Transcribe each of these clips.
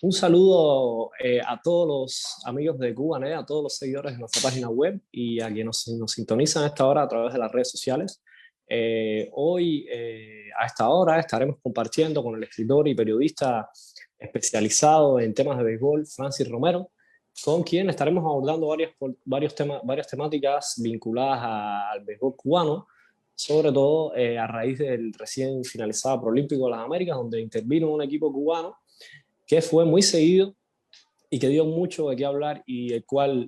Un saludo a todos los amigos de Cubanet, a todos los seguidores de nuestra página web y a quienes nos sintonizan a esta hora a través de las redes sociales. Hoy, a esta hora, estaremos compartiendo con el escritor y periodista especializado en temas de béisbol, Francis Romero, con quien estaremos abordando varias temáticas vinculadas al béisbol cubano, sobre todo a raíz del recién finalizado Proolímpico de las Américas, donde intervino un equipo cubano que fue muy seguido y que dio mucho de qué hablar y el cual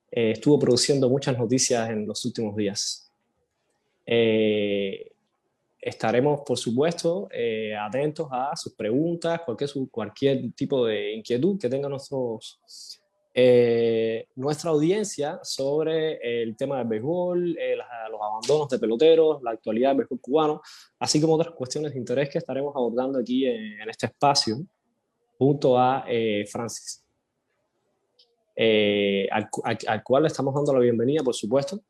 estuvo produciendo muchas noticias en los últimos días. Estaremos, por supuesto, atentos a sus preguntas, cualquier tipo de inquietud que tenga nuestra audiencia sobre el tema del béisbol, los abandonos de peloteros, la actualidad del béisbol cubano, así como otras cuestiones de interés que estaremos abordando aquí en este espacio junto a Francis, al cual le estamos dando la bienvenida, por supuesto.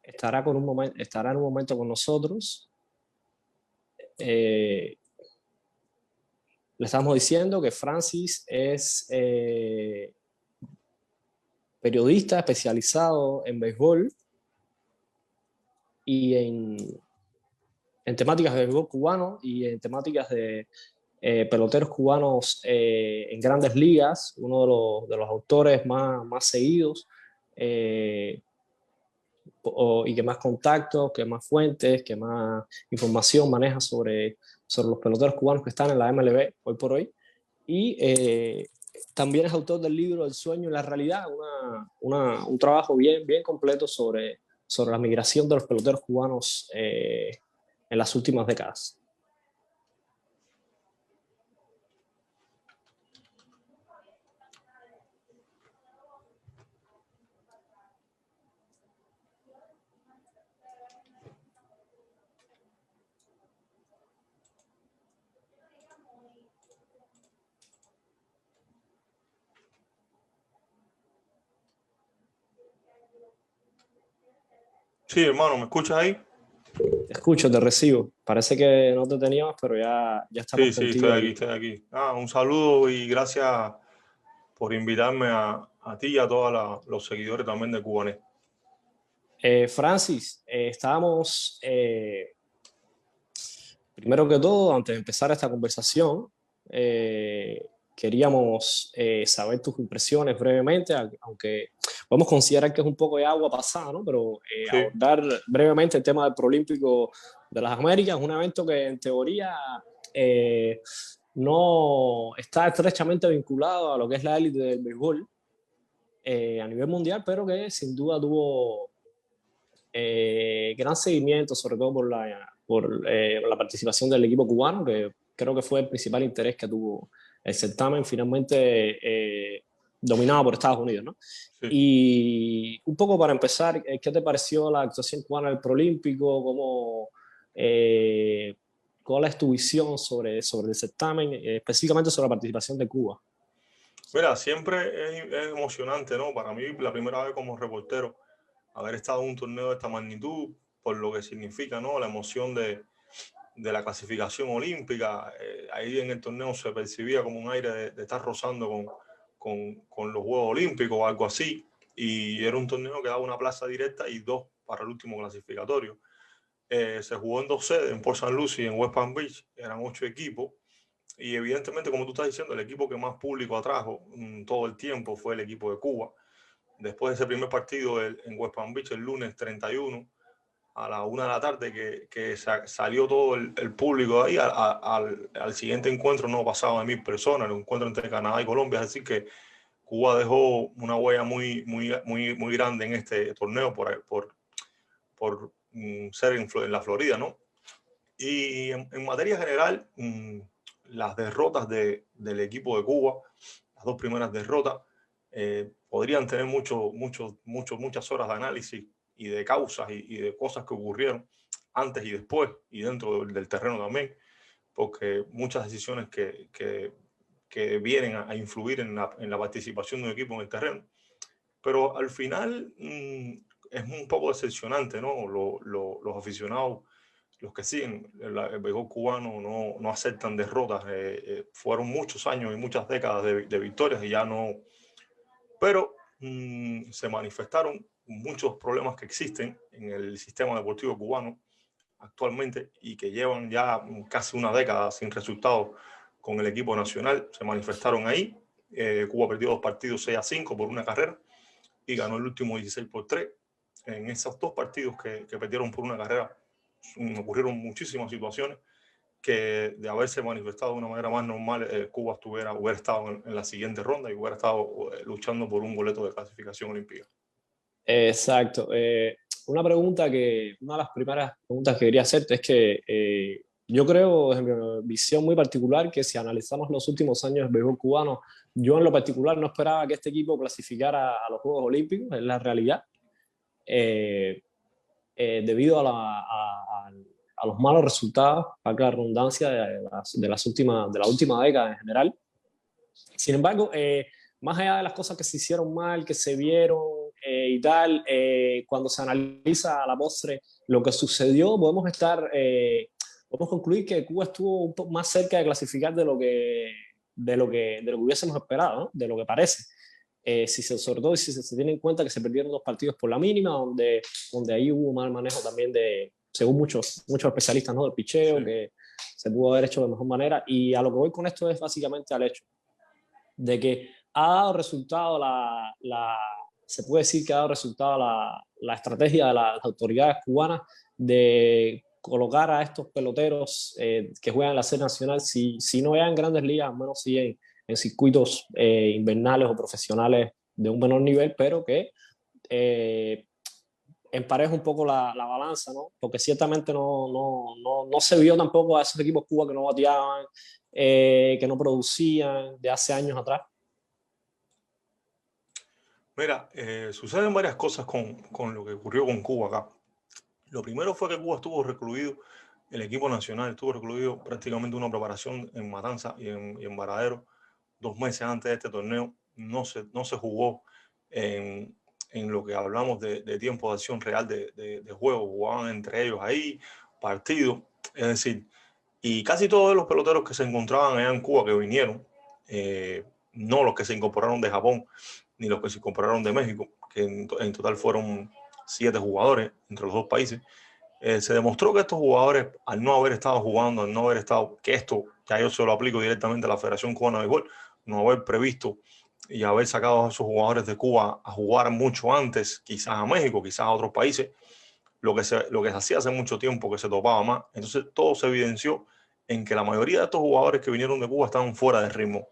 Estará en un momento con nosotros. Le estamos diciendo que Francis es periodista especializado en béisbol y en temáticas de béisbol cubano y en temáticas de peloteros cubanos en grandes ligas, uno de los autores más seguidos y que más contactos, que más fuentes, que más información maneja sobre los peloteros cubanos que están en la MLB hoy por hoy. Y también es autor del libro El sueño y la realidad, un trabajo bien completo sobre la migración de los peloteros cubanos en las últimas décadas. Sí, hermano, ¿me escuchas ahí? Te escucho, te recibo. Parece que no te teníamos, pero ya estamos Sí, contigo aquí. estoy aquí. Un saludo y gracias por invitarme a ti y a todos los seguidores también de Cubanet. Francis, estábamos, primero que todo, antes de empezar esta conversación, queríamos saber tus impresiones brevemente, aunque podemos considerar que es un poco de agua pasada, ¿no? Pero Sí. abordar brevemente el tema del Proolímpico de las Américas, un evento que en teoría no está estrechamente vinculado a lo que es la élite del béisbol a nivel mundial, pero que sin duda tuvo gran seguimiento, sobre todo por la participación del equipo cubano, que creo que fue el principal interés que tuvo el certamen, finalmente dominado por Estados Unidos, ¿no? Sí. Y un poco para empezar, ¿qué te pareció la actuación cubana del Proolímpico? ¿Cuál es tu visión sobre el certamen, específicamente sobre la participación de Cuba? Mira, siempre es emocionante, ¿no? Para mí, la primera vez como reportero, haber estado en un torneo de esta magnitud, por lo que significa, ¿no? La emoción de la clasificación olímpica. Ahí en el torneo se percibía como un aire de estar rozando con los Juegos Olímpicos o algo así. Y era un torneo que daba una plaza directa y dos para el último clasificatorio. Se jugó en dos sedes, en Port St. Lucie y en West Palm Beach. Eran 8 equipos. Y evidentemente, como tú estás diciendo, el equipo que más público atrajo todo el tiempo fue el equipo de Cuba. Después de ese primer partido en West Palm Beach, el lunes 31, a la 1 de la tarde, que salió todo el público ahí, al siguiente encuentro no pasaba de 1000 personas, el encuentro entre Canadá y Colombia. Es decir, que Cuba dejó una huella muy grande en este torneo por ser en la Florida, ¿no? Y en materia general, las derrotas del equipo de Cuba, las dos primeras derrotas, podrían tener muchas horas de análisis y de causas y de cosas que ocurrieron antes y después y dentro del terreno también, porque muchas decisiones que vienen a influir en la participación de un equipo en el terreno. Pero al final es un poco decepcionante, ¿no? Los los que siguen el béisbol cubano no aceptan derrotas. Fueron muchos años y muchas décadas de victorias y ya no. Pero se manifestaron muchos problemas que existen en el sistema deportivo cubano actualmente y que llevan ya casi una década sin resultados con el equipo nacional. Se manifestaron ahí. Cuba perdió 2 partidos 6-5 por una carrera y ganó el último 16-3. En esos 2 partidos que perdieron por una carrera ocurrieron muchísimas situaciones que de haberse manifestado de una manera más normal, Cuba hubiera estado en la siguiente ronda y hubiera estado luchando por un boleto de clasificación olímpica. Exacto. Una de las primeras preguntas que quería hacerte es que yo creo, en mi visión muy particular, que si analizamos los últimos años del béisbol cubano, yo en lo particular no esperaba que este equipo clasificara a los Juegos Olímpicos, es la realidad, debido a los malos resultados, a la redundancia de la última década en general. Sin embargo, más allá de las cosas que se hicieron mal, que se vieron y tal, cuando se analiza a la postre lo que sucedió, podemos concluir que Cuba estuvo un poco más cerca de clasificar de lo que hubiésemos esperado, ¿no? De lo que parece. Sobre todo si se tiene en cuenta que se perdieron 2 partidos por la mínima, donde ahí hubo mal manejo también según muchos especialistas, ¿no? Del picheo, sí, que se pudo haber hecho de mejor manera. Y a lo que voy con esto es básicamente al hecho de que ha dado resultado se puede decir que ha dado resultado la estrategia de las autoridades cubanas de colocar a estos peloteros que juegan en la serie nacional, si no ya en grandes ligas, al menos sí en circuitos invernales o profesionales de un menor nivel, pero que empareja un poco la balanza, ¿no? Porque ciertamente no se vio tampoco a esos equipos Cuba que no bateaban, que no producían de hace años atrás. Mira, suceden varias cosas con lo que ocurrió con Cuba acá. Lo primero fue que Cuba estuvo recluido, el equipo nacional estuvo recluido prácticamente una preparación en Matanza y en Varadero 2 meses antes de este torneo. No se jugó en lo que hablamos de tiempo de acción real de juego. Jugaban entre ellos ahí, partidos. Es decir, y casi todos los peloteros que se encontraban allá en Cuba que vinieron, no los que se incorporaron de Japón, ni los que se incorporaron de México, que en total fueron 7 jugadores entre los 2 países. Se demostró que estos jugadores, al no haber estado jugando, al no haber estado, que esto ya yo se lo aplico directamente a la Federación Cubana de Béisbol, no haber previsto y haber sacado a esos jugadores de Cuba a jugar mucho antes, quizás a México, quizás a otros países, lo que se hacía hace mucho tiempo que se topaba más. Entonces todo se evidenció en que la mayoría de estos jugadores que vinieron de Cuba estaban fuera de ritmo.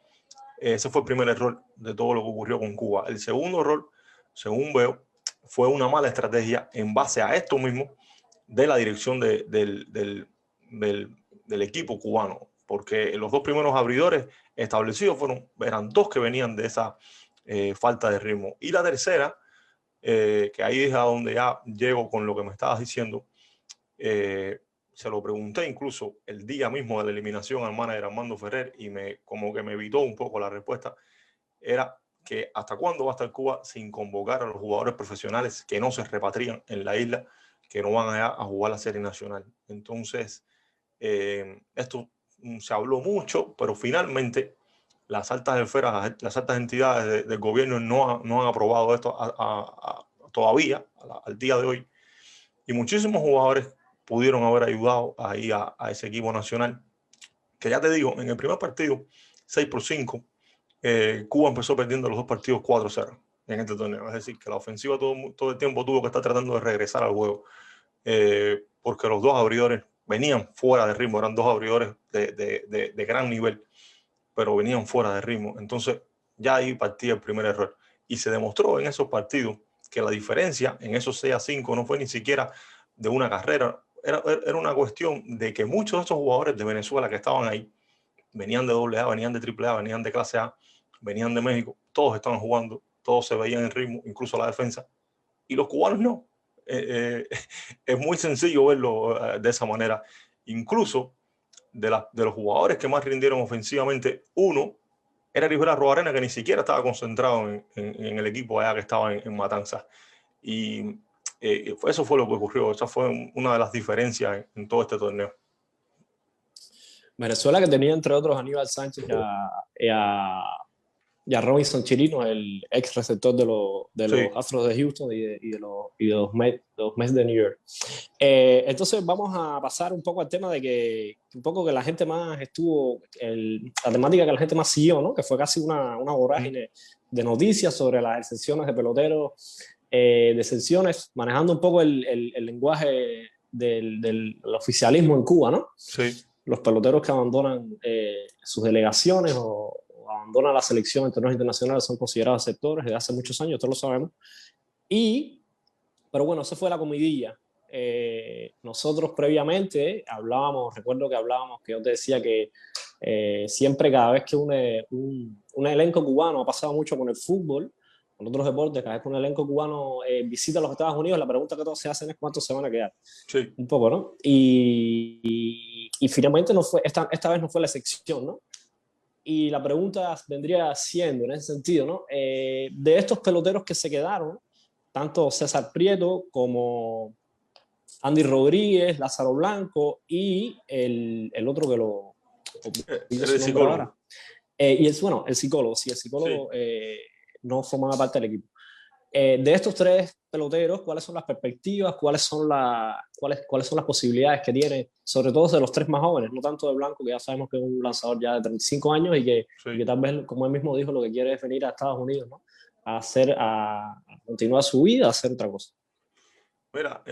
Ese fue el primer error de todo lo que ocurrió con Cuba. El segundo error, según veo, fue una mala estrategia en base a esto mismo de la dirección del equipo cubano, porque los 2 primeros abridores establecidos eran 2 que venían de esa falta de ritmo. Y la tercera, que ahí es a donde ya llego con lo que me estabas diciendo, se lo pregunté incluso el día mismo de la eliminación al manager Armando Ferrer y como que me evitó un poco la respuesta, era que hasta cuándo va a estar Cuba sin convocar a los jugadores profesionales que no se repatrian en la isla, que no van allá a jugar la serie nacional. Entonces, esto se habló mucho, pero finalmente las altas esferas, las altas entidades del gobierno no han aprobado esto todavía, al día de hoy. Y muchísimos jugadores pudieron haber ayudado ahí a ese equipo nacional, que ya te digo, en el primer partido, 6-5, Cuba empezó perdiendo los 2 partidos 4-0 en este torneo. Es decir, que la ofensiva todo el tiempo tuvo que estar tratando de regresar al juego, porque los 2 abridores venían fuera de ritmo, eran 2 abridores de gran nivel, pero venían fuera de ritmo. Entonces ya ahí partía el primer error. Y se demostró en esos partidos que la diferencia en esos 6-5 no fue ni siquiera de una carrera, era una cuestión de que muchos de estos jugadores de Venezuela que estaban ahí venían de AA, venían de AAA, venían de clase A, venían de México, todos estaban jugando, todos se veían en ritmo, incluso la defensa, y los cubanos no. Es muy sencillo verlo de esa manera. Incluso de los jugadores que más rindieron ofensivamente, uno era Rivera Arroarena, que ni siquiera estaba concentrado en el equipo allá que estaba en Matanzas. Y Eso fue lo que ocurrió. Esa fue una de las diferencias en todo este torneo. Venezuela, que tenía entre otros a Aníbal Sánchez y a Robinson Chirino, el ex receptor de los Sí. Astros de Houston y de los Mets de New York. Entonces vamos a pasar un poco al tema de que la gente más estuvo, la temática que la gente más siguió, ¿no? Que fue casi una vorágine de noticias sobre las exenciones de peloteros, de exenciones, manejando un poco el lenguaje del oficialismo en Cuba, ¿no? Sí. Los peloteros que abandonan sus delegaciones o abandonan la selección en torneos internacionales son considerados sectores desde hace muchos años, todos lo sabemos. Pero bueno, esa fue la comidilla. Nosotros previamente hablábamos, recuerdo que hablábamos, que yo te decía que siempre cada vez que un elenco cubano, ha pasado mucho con el fútbol, con otros deportes, cada vez que un elenco cubano visita los Estados Unidos, la pregunta que todos se hacen es cuántos se van a quedar. Sí. Un poco, ¿no? Y finalmente no fue, esta vez no fue la excepción, ¿no? Y la pregunta vendría siendo, en ese sentido, ¿no? De estos peloteros que se quedaron, tanto César Prieto como Andy Rodríguez, Lázaro Blanco y el otro que lo... Era el psicólogo. Y el psicólogo, sí, el psicólogo sí. No formaba parte del equipo. De estos tres peloteros, ¿cuáles son las perspectivas? ¿Cuáles son las posibilidades que tiene? Sobre todo de los tres más jóvenes, no tanto de Blanco, que ya sabemos que es un lanzador ya de 35 años y que tal vez, como él mismo dijo, lo que quiere es venir a Estados Unidos, ¿no? A continuar su vida, a hacer otra cosa. Mira,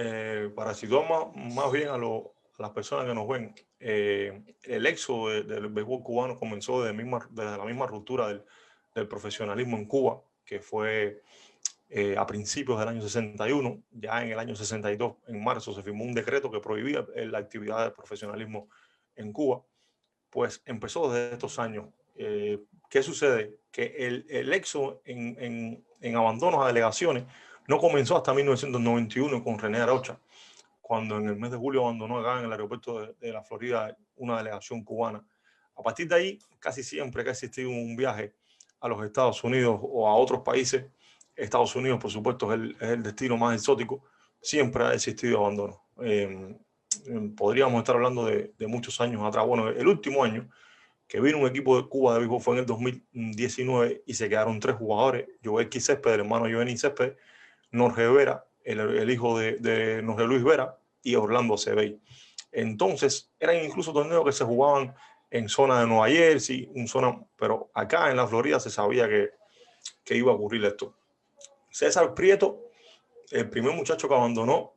para situar más bien a las personas que nos ven, el éxodo del béisbol cubano comenzó desde la misma ruptura del profesionalismo en Cuba, que fue a principios del año 61. Ya en el año 62, en marzo, se firmó un decreto que prohibía la actividad de profesionalismo en Cuba. Pues empezó desde estos años. ¿Qué sucede? Que el éxodo en abandonos a delegaciones no comenzó hasta 1991 con René Arocha, cuando en el mes de julio abandonó acá en el aeropuerto de la Florida una delegación cubana. A partir de ahí, casi siempre que ha existido un viaje a los Estados Unidos o a otros países, Estados Unidos, por supuesto, es el destino más exótico, siempre ha existido abandono. Podríamos estar hablando de muchos años atrás. Bueno, el último año que vino un equipo de Cuba de béisbol fue en el 2019 y se quedaron 3 jugadores: Joel Césped, el hermano Jovenny Césped, Norge Vera, el hijo de Jorge Luis Vera, y Orlando Cebey. Entonces, eran incluso torneos que se jugaban en zona de Nueva Jersey, pero acá en la Florida se sabía que iba a ocurrir esto. César Prieto, el primer muchacho que abandonó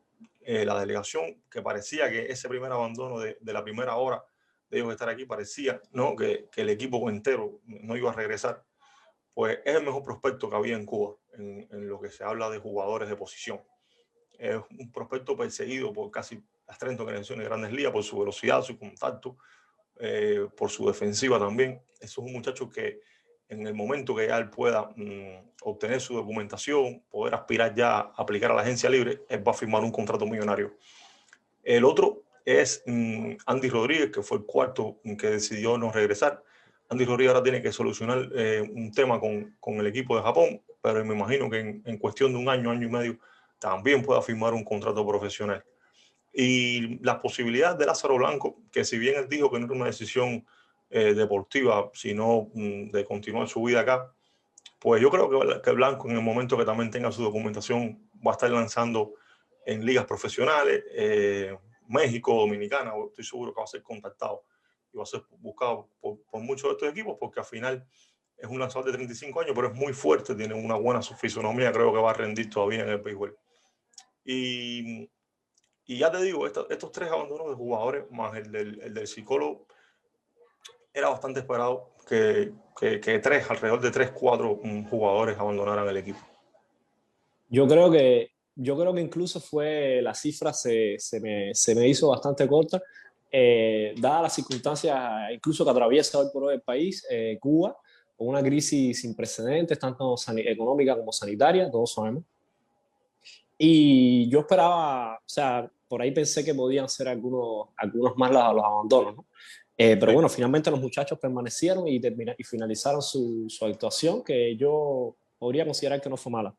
la delegación, que parecía que ese primer abandono de la primera hora de ellos estar aquí, parecía, ¿no?, que el equipo entero no iba a regresar, pues es el mejor prospecto que había en Cuba en lo que se habla de jugadores de posición. Es un prospecto perseguido por casi las 30 organizaciones de Grandes Ligas por su velocidad, su contacto, por su defensiva también. Eso es un muchacho que en el momento que ya él pueda obtener su documentación, poder aspirar ya a aplicar a la agencia libre, él va a firmar un contrato millonario. El otro es Andy Rodríguez, que fue el cuarto que decidió no regresar. Andy Rodríguez ahora tiene que solucionar un tema con el equipo de Japón, pero me imagino que en cuestión de un año y medio, también pueda firmar un contrato profesional. Y las posibilidades de Lázaro Blanco, que si bien él dijo que no era una decisión deportiva, sino de continuar su vida acá, pues yo creo que Blanco, en el momento que también tenga su documentación, va a estar lanzando en ligas profesionales, México, Dominicana. Estoy seguro que va a ser contactado y va a ser buscado por muchos de estos equipos, porque al final es un lanzador de 35 años, pero es muy fuerte, tiene una buena fisonomía, creo que va a rendir todavía en el béisbol. Y ya te digo, estos 3 abandonos de jugadores, más el del psicólogo, era bastante esperado que alrededor de 3, 4 jugadores abandonaran el equipo. Yo creo que incluso la cifra se me hizo bastante corta, dadas las circunstancias incluso que atraviesa hoy por hoy el país, Cuba, con una crisis sin precedentes, tanto económica como sanitaria, todos sabemos. Y yo esperaba, o sea, por ahí pensé que podían ser algunos más los abandonos, ¿no? Pero bueno, finalmente los muchachos permanecieron y finalizaron su actuación, que yo podría considerar que no fue mala.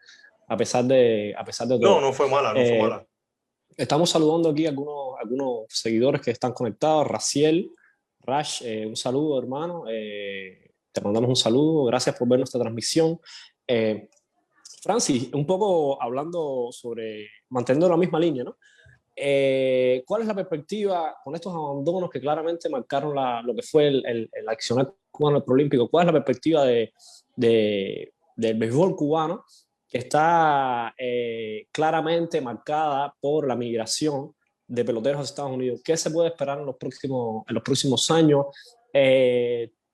a pesar de No, todo. no fue mala, no fue Eh, mala. Estamos saludando aquí a algunos seguidores que están conectados. Raciel, Rash, un saludo, hermano. Te mandamos un saludo. Gracias por ver nuestra transmisión. Eh, Francis, un poco hablando sobre, manteniendo la misma línea, ¿no? ¿Cuál es la perspectiva con estos abandonos que claramente marcaron lo que fue el accionar cubano preolímpico? ¿Cuál es la perspectiva del béisbol cubano que está claramente marcada por la migración de peloteros a Estados Unidos? ¿Qué se puede esperar en los próximos años?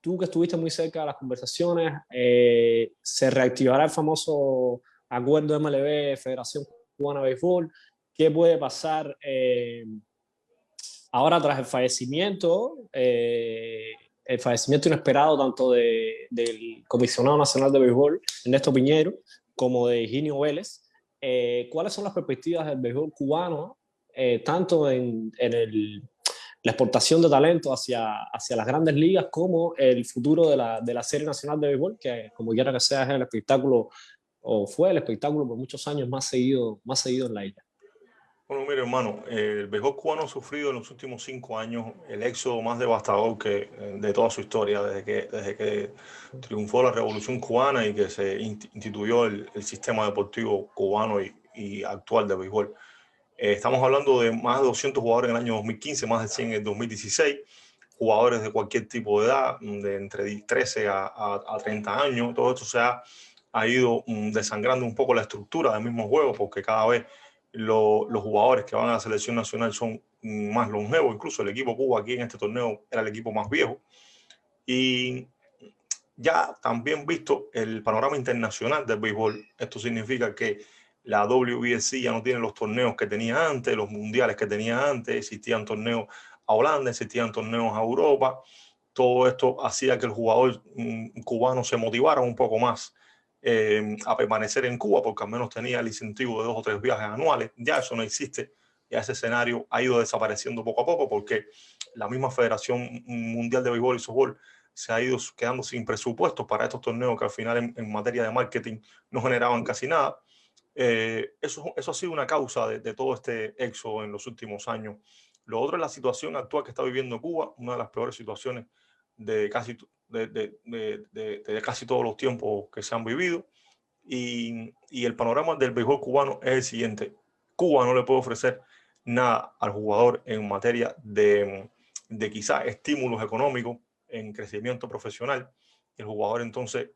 Tú que estuviste muy cerca de las conversaciones, ¿se reactivará el famoso acuerdo MLB, Federación Cubana de Béisbol? ¿Qué puede pasar ahora tras el fallecimiento inesperado tanto del comisionado nacional de béisbol, Ernesto Piñero, como de Higinio Vélez? ¿Cuáles son las perspectivas del béisbol cubano, tanto la exportación de talento hacia las grandes ligas como el futuro de la Serie Nacional de Béisbol, que como quiera que sea es el espectáculo o fue el espectáculo por muchos años más seguido en la isla? Bueno, mire, hermano, el béisbol cubano ha sufrido en los últimos 5 años el éxodo más devastador de toda su historia, desde que triunfó la Revolución Cubana y que se instituyó el sistema deportivo cubano y actual de béisbol. Estamos hablando de más de 200 jugadores en el año 2015, más de 100 en el 2016, jugadores de cualquier tipo de edad, de entre 13 a 30 años. Todo esto ha ido desangrando un poco la estructura del mismo juego, porque cada vez los jugadores que van a la selección nacional son más longevos. Incluso el equipo Cuba aquí en este torneo era el equipo más viejo. Y ya también visto el panorama internacional del béisbol, esto significa que la WBC ya no tiene los torneos que tenía antes, los mundiales que tenía antes, existían torneos a Holanda, existían torneos a Europa. Todo esto hacía que el jugador cubano se motivara un poco más a permanecer en Cuba, porque al menos tenía el incentivo de 2 o 3 viajes anuales. Ya eso no existe, ya ese escenario ha ido desapareciendo poco a poco, porque la misma Federación Mundial de Béisbol y Softball se ha ido quedando sin presupuestos para estos torneos que al final en materia de marketing no generaban casi nada. Eso ha sido una causa de todo este éxodo en los últimos años. Lo otro es la situación actual que está viviendo Cuba, una de las peores situaciones de casi, de casi todos los tiempos que se han vivido. Y el panorama del béisbol cubano es el siguiente. Cuba no le puede ofrecer nada al jugador en materia de quizás estímulos económicos en crecimiento profesional. El jugador entonces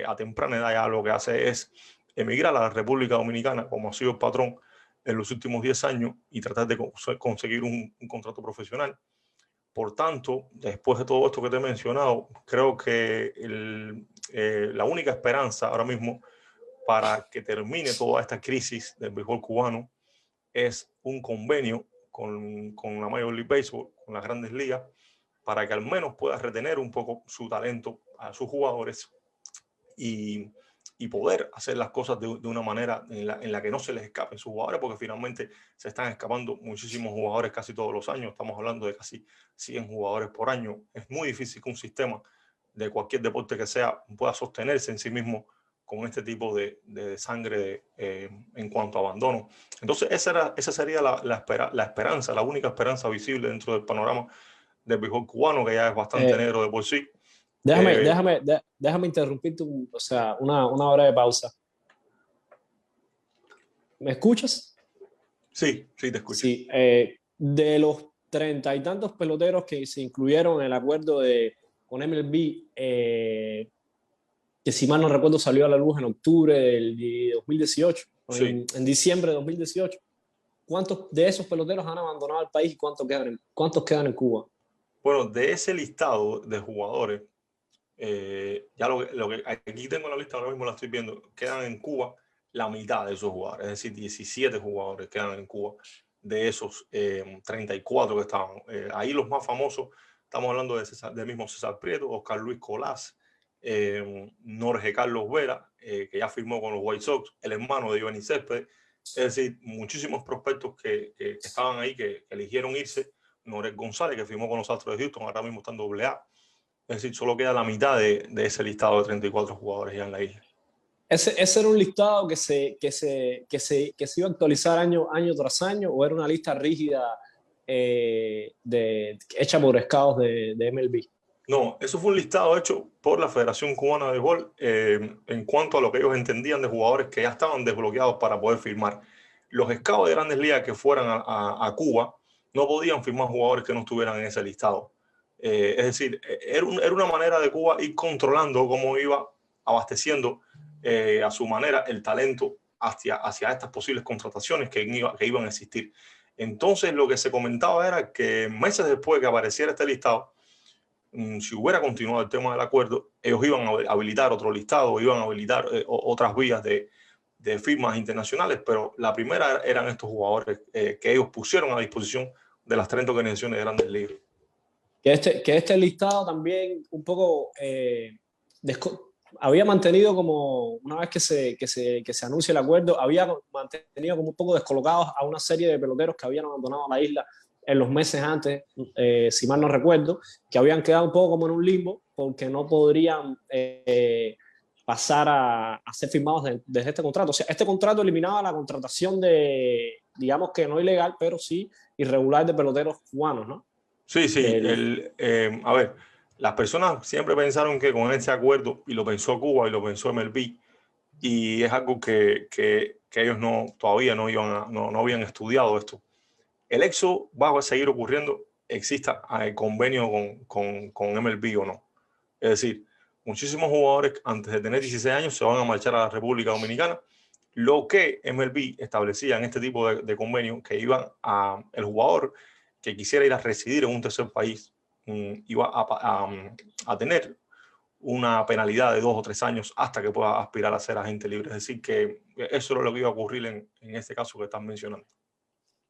a temprana edad ya lo que hace es emigrar a la República Dominicana, como ha sido el patrón en los últimos 10 años, y tratar de conseguir un contrato profesional. Por tanto, después de todo esto que te he mencionado, creo que la única esperanza ahora mismo para que termine toda esta crisis del béisbol cubano es un convenio con la Major League Baseball, con las grandes ligas, para que al menos pueda retener un poco su talento a sus jugadores y, y poder hacer las cosas de una manera en la que no se les escapen sus jugadores, porque finalmente se están escapando muchísimos jugadores casi todos los años. Estamos hablando de casi 100 jugadores por año. Es muy difícil que un sistema de cualquier deporte que sea pueda sostenerse en sí mismo con este tipo de sangre en cuanto a abandono. Entonces esa sería la esperanza, la única esperanza visible dentro del panorama del béisbol cubano, que ya es bastante Eh, negro de por sí. Déjame, Eh, déjame, déjame interrumpirte, o sea, una hora de pausa. ¿Me escuchas? sí, sí, te escucho. Sí. De los treinta y tantos peloteros que se incluyeron en el acuerdo con MLB, que si mal no recuerdo salió a la luz en octubre de 2018, Sí. en diciembre de 2018, ¿cuántos de esos peloteros han abandonado el país y cuántos quedan en Cuba? Bueno, de ese listado de jugadores, ya lo que aquí tengo la lista, ahora mismo la estoy viendo, quedan en Cuba la mitad de esos jugadores, es decir, 17 jugadores quedan en Cuba de esos 34 que estaban. Ahí los más famosos, estamos hablando del mismo César Prieto, Oscar Luis Colás, Jorge Carlos Vera, que ya firmó con los White Sox, el hermano de Giovanni Céspedes, es decir, muchísimos prospectos que estaban ahí, que eligieron irse. Norel González, que firmó con los Astros de Houston, ahora mismo está en AA. Es decir, solo queda la mitad de ese listado de 34 jugadores ya en la isla. ¿Ese era un listado que se iba a actualizar año tras año o era una lista rígida hecha por scouts de MLB? No, eso fue un listado hecho por la Federación Cubana de Béisbol en cuanto a lo que ellos entendían de jugadores que ya estaban desbloqueados para poder firmar. Los scouts de Grandes Ligas que fueran a Cuba no podían firmar jugadores que no estuvieran en ese listado. Es decir, era una manera de Cuba ir controlando cómo iba abasteciendo a su manera el talento hacia estas posibles contrataciones que iban a existir. Entonces, lo que se comentaba era que meses después que apareciera este listado, si hubiera continuado el tema del acuerdo, ellos iban a habilitar otro listado, iban a habilitar otras vías de firmas internacionales, pero la primera eran estos jugadores que ellos pusieron a disposición de las 30 organizaciones de Grandes Ligas. Que este listado también un poco había mantenido como, una vez que se anuncia el acuerdo, había mantenido como un poco descolocados a una serie de peloteros que habían abandonado la isla en los meses antes, si mal no recuerdo, que habían quedado un poco como en un limbo porque no podrían pasar a ser firmados desde este contrato. O sea, este contrato eliminaba la contratación de, digamos que no ilegal, pero sí irregular de peloteros cubanos, ¿no? Sí, sí. A ver, las personas siempre pensaron que con ese acuerdo, y lo pensó Cuba y lo pensó MLB, y es algo que ellos todavía no habían estudiado esto. El éxodo va a seguir ocurriendo, exista el convenio con MLB o no. Es decir, muchísimos jugadores antes de tener 16 años se van a marchar a la República Dominicana. Lo que MLB establecía en este tipo de convenio, que el jugador que quisiera ir a residir en un tercer país iba a tener una penalidad de 2 o 3 años hasta que pueda aspirar a ser agente libre. Es decir, que eso es lo que iba a ocurrir en este caso que están mencionando.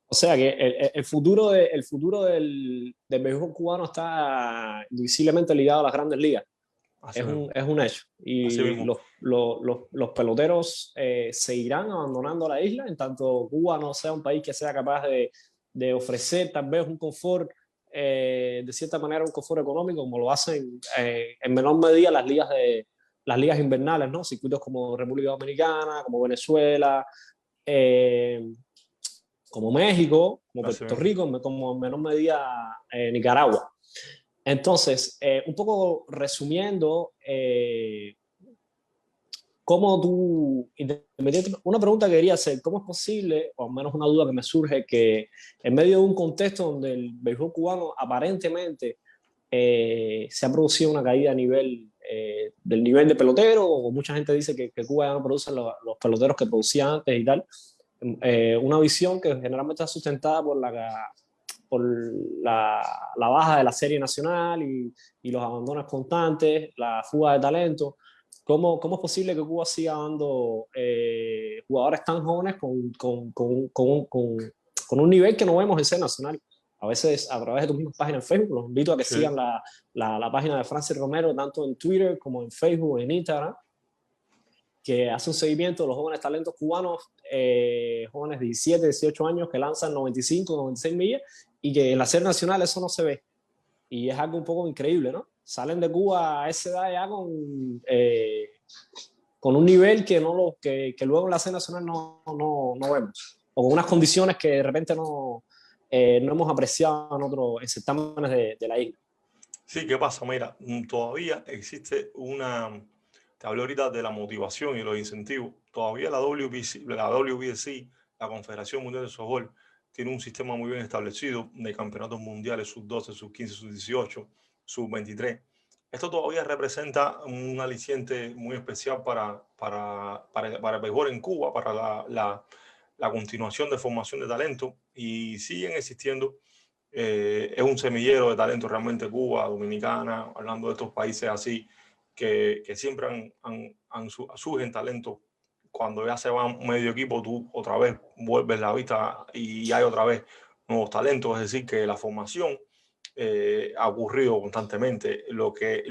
O sea que el futuro del béisbol cubano está visiblemente ligado a las grandes ligas. Es un hecho. Y los peloteros se irán abandonando la isla en tanto Cuba no sea un país que sea capaz de ofrecer tal vez un confort, de cierta manera un confort económico, como lo hacen en menor medida las ligas invernales, ¿no? Circuitos como República Dominicana, como Venezuela, como México, como Puerto Rico, como en menor medida Nicaragua. Entonces, un poco resumiendo, ¿cómo tú, una pregunta que quería hacer, ¿cómo es posible, o al menos una duda que me surge, que en medio de un contexto donde el béisbol cubano aparentemente se ha producido una caída a del nivel de pelotero, o mucha gente dice que Cuba ya no produce los peloteros que producía antes y tal, una visión que generalmente está sustentada por la baja de la serie nacional y los abandonos constantes, la fuga de talento? ¿Cómo es posible que Cuba siga dando jugadores tan jóvenes con un nivel que no vemos en ser nacional? A veces a través de tus mismas páginas en Facebook, los invito a que sigan la página de Francis Romero, tanto en Twitter como en Facebook, en Instagram, que hace un seguimiento de los jóvenes talentos cubanos, jóvenes de 17, 18 años que lanzan 95, 96 millas y que en la serie nacional eso no se ve. Y es algo un poco increíble, ¿no? Salen de Cuba a esa edad ya con un nivel que luego en la serie nacional no vemos. O con unas condiciones que de repente no hemos apreciado en certámenes de la isla. Sí, ¿qué pasa? Mira, todavía existe te hablé ahorita de la motivación y los incentivos. Todavía la WBC, la Confederación Mundial de Softball, tiene un sistema muy bien establecido de campeonatos mundiales sub-12, sub-15, sub-18, sub-23. Esto todavía representa un aliciente muy especial para el béisbol en Cuba, para la continuación de formación de talento, y siguen existiendo. Es un semillero de talento realmente Cuba, Dominicana, hablando de estos países así, que siempre surgen talentos. Cuando ya se va medio equipo, tú otra vez vuelves la vista y hay otra vez nuevos talentos. Es decir, que la formación ha ocurrido constantemente. Lo que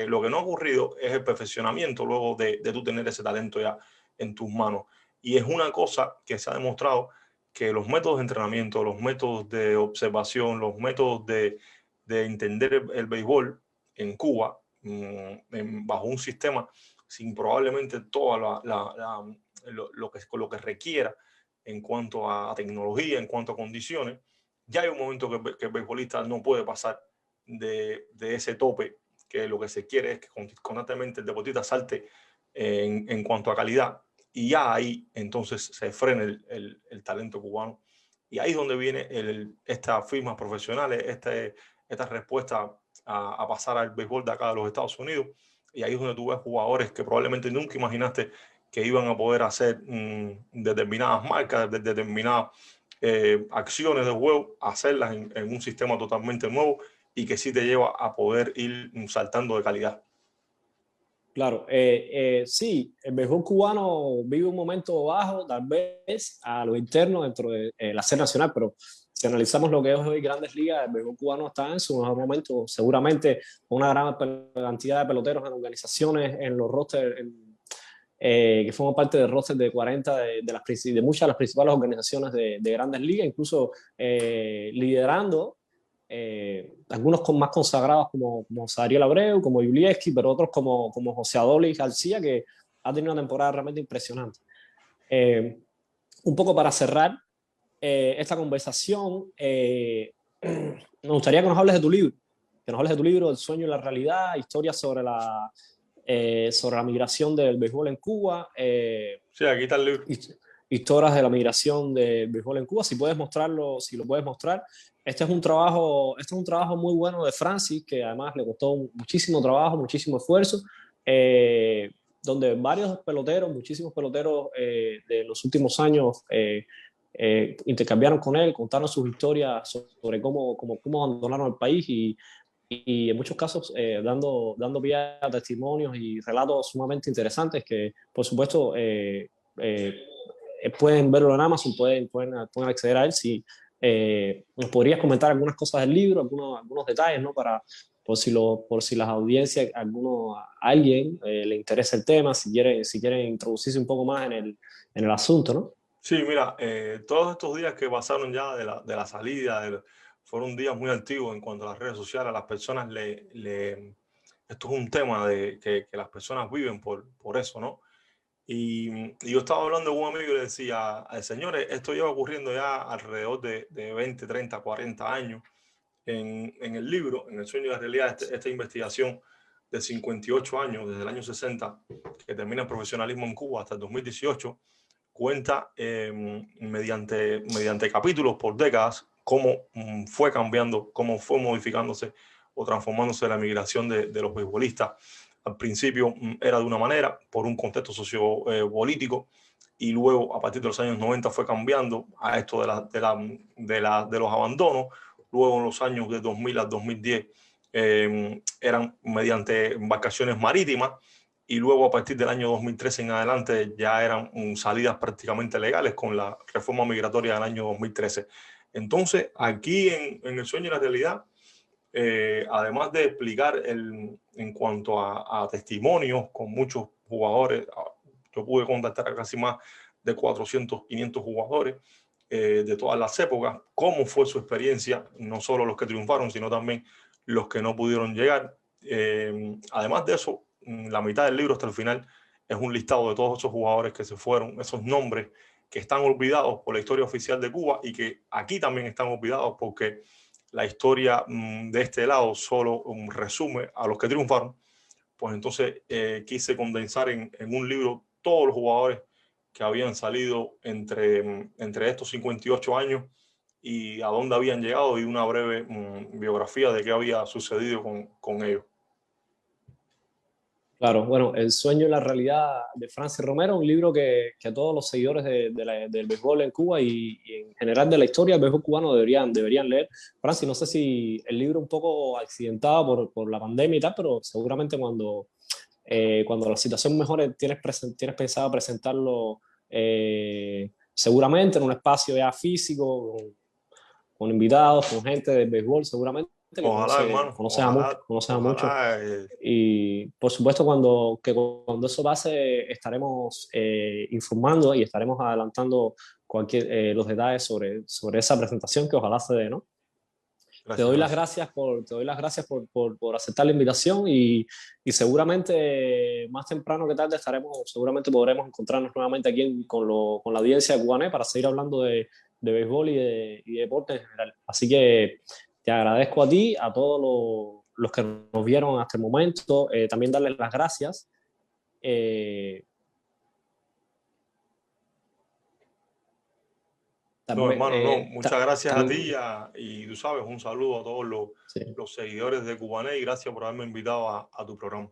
no ha ocurrido es el perfeccionamiento luego de tú tener ese talento ya en tus manos. Y es una cosa que se ha demostrado que los métodos de entrenamiento, los métodos de observación, los métodos de entender el béisbol en Cuba, bajo un sistema sin probablemente toda lo que requiera en cuanto a tecnología, en cuanto a condiciones, ya hay un momento que el beisbolista no puede pasar de ese tope, que lo que se quiere es que constantemente el deportista salte en cuanto a calidad, y ya ahí entonces se frena el talento cubano. Y ahí es donde viene estas firmas profesionales, esta respuesta a pasar al béisbol de acá de los Estados Unidos. Y ahí es donde tú ves jugadores que probablemente nunca imaginaste que iban a poder hacer determinadas marcas, determinadas acciones de juego, hacerlas en un sistema totalmente nuevo y que sí te lleva a poder ir saltando de calidad. Claro, sí, el béisbol cubano vive un momento bajo, tal vez a lo interno dentro de la serie nacional, pero si analizamos lo que es hoy Grandes Ligas, el béisbol cubano está en su mejor momento, seguramente una gran cantidad de peloteros en organizaciones, en los rosters, que forman parte del roster de 40 de muchas de las principales organizaciones de Grandes Ligas, incluso liderando. Algunos más consagrados como Sadriel Abreu, como Julieski, pero otros como José Adolis García, que ha tenido una temporada realmente impresionante. Un poco para cerrar esta conversación, me gustaría que nos hables de tu libro, El sueño y la realidad, historias sobre la migración del béisbol en Cuba. Sí, aquí está el libro. Historias de la migración del béisbol en Cuba. Si puedes mostrarlo, si lo puedes mostrar. Este es un trabajo muy bueno de Francis, que además le costó muchísimo trabajo, muchísimo esfuerzo, donde muchísimos peloteros de los últimos años intercambiaron con él, contaron sus historias sobre cómo abandonaron el país y en muchos casos dando pie a testimonios y relatos sumamente interesantes que, por supuesto, pueden verlo en Amazon, pueden acceder a él. Si nos podrías comentar algunas cosas del libro, algunos detalles, ¿no? Por si las audiencias, alguien le interesa el tema, si quiere introducirse un poco más en el asunto, ¿no? Sí, mira, todos estos días que pasaron ya de la salida, fueron días muy activos en cuanto a las redes sociales. A las personas esto es un tema que las personas viven por eso, ¿no? Y yo estaba hablando con un amigo y le decía, señores, esto lleva ocurriendo ya alrededor de 20, 30, 40 años. En el libro, en El sueño de la realidad, esta investigación de 58 años, desde el año 60, que termina el profesionalismo en Cuba hasta el 2018, cuenta mediante capítulos por décadas cómo fue cambiando, cómo fue modificándose o transformándose la migración de los beisbolistas. Al principio era de una manera, por un contexto sociopolítico, y luego a partir de los años 90 fue cambiando a esto de los abandonos. Luego en los años de 2000 al 2010 eran mediante embarcaciones marítimas, y luego a partir del año 2013 en adelante ya eran salidas prácticamente legales con la reforma migratoria del año 2013. Entonces, aquí en El sueño y la realidad, además de explicar en cuanto a testimonios con muchos jugadores, yo pude contactar a casi más de 400, 500 jugadores de todas las épocas, cómo fue su experiencia, no solo los que triunfaron, sino también los que no pudieron llegar. Además de eso, la mitad del libro hasta el final es un listado de todos esos jugadores que se fueron, esos nombres que están olvidados por la historia oficial de Cuba y que aquí también están olvidados porque la historia de este lado solo resume a los que triunfaron. Pues entonces quise condensar en un libro todos los jugadores que habían salido entre estos 58 años y a dónde habían llegado, y una breve biografía de qué había sucedido con ellos. Claro, bueno, El sueño y la realidad de Francis Romero, un libro que a todos los seguidores del béisbol en Cuba y en general de la historia del béisbol cubano deberían leer. Francis, no sé si el libro un poco accidentado por la pandemia y tal, pero seguramente cuando la situación mejore tienes pensado presentarlo seguramente en un espacio ya físico, con invitados, con gente del béisbol, seguramente que Ojalá, hermano. conoces a muchos. Y por supuesto, cuando eso pase, estaremos informando y estaremos adelantando los detalles sobre esa presentación que ojalá se dé, ¿no? Te doy las gracias por aceptar la invitación y seguramente más temprano que tarde seguramente podremos encontrarnos nuevamente aquí con la audiencia de Cubanet para seguir hablando de béisbol y de deporte en general. Así que te agradezco a ti, a todos los que nos vieron hasta el momento, también darles las gracias. No, También, hermano, no. Muchas gracias a ti también, y tú sabes, un saludo a todos sí. los seguidores de Cubanet y gracias por haberme invitado a tu programa.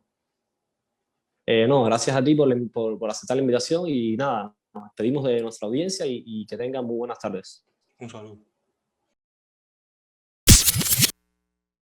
No, gracias a ti por aceptar la invitación y nada, nos despedimos de nuestra audiencia y que tengan muy buenas tardes. Un saludo.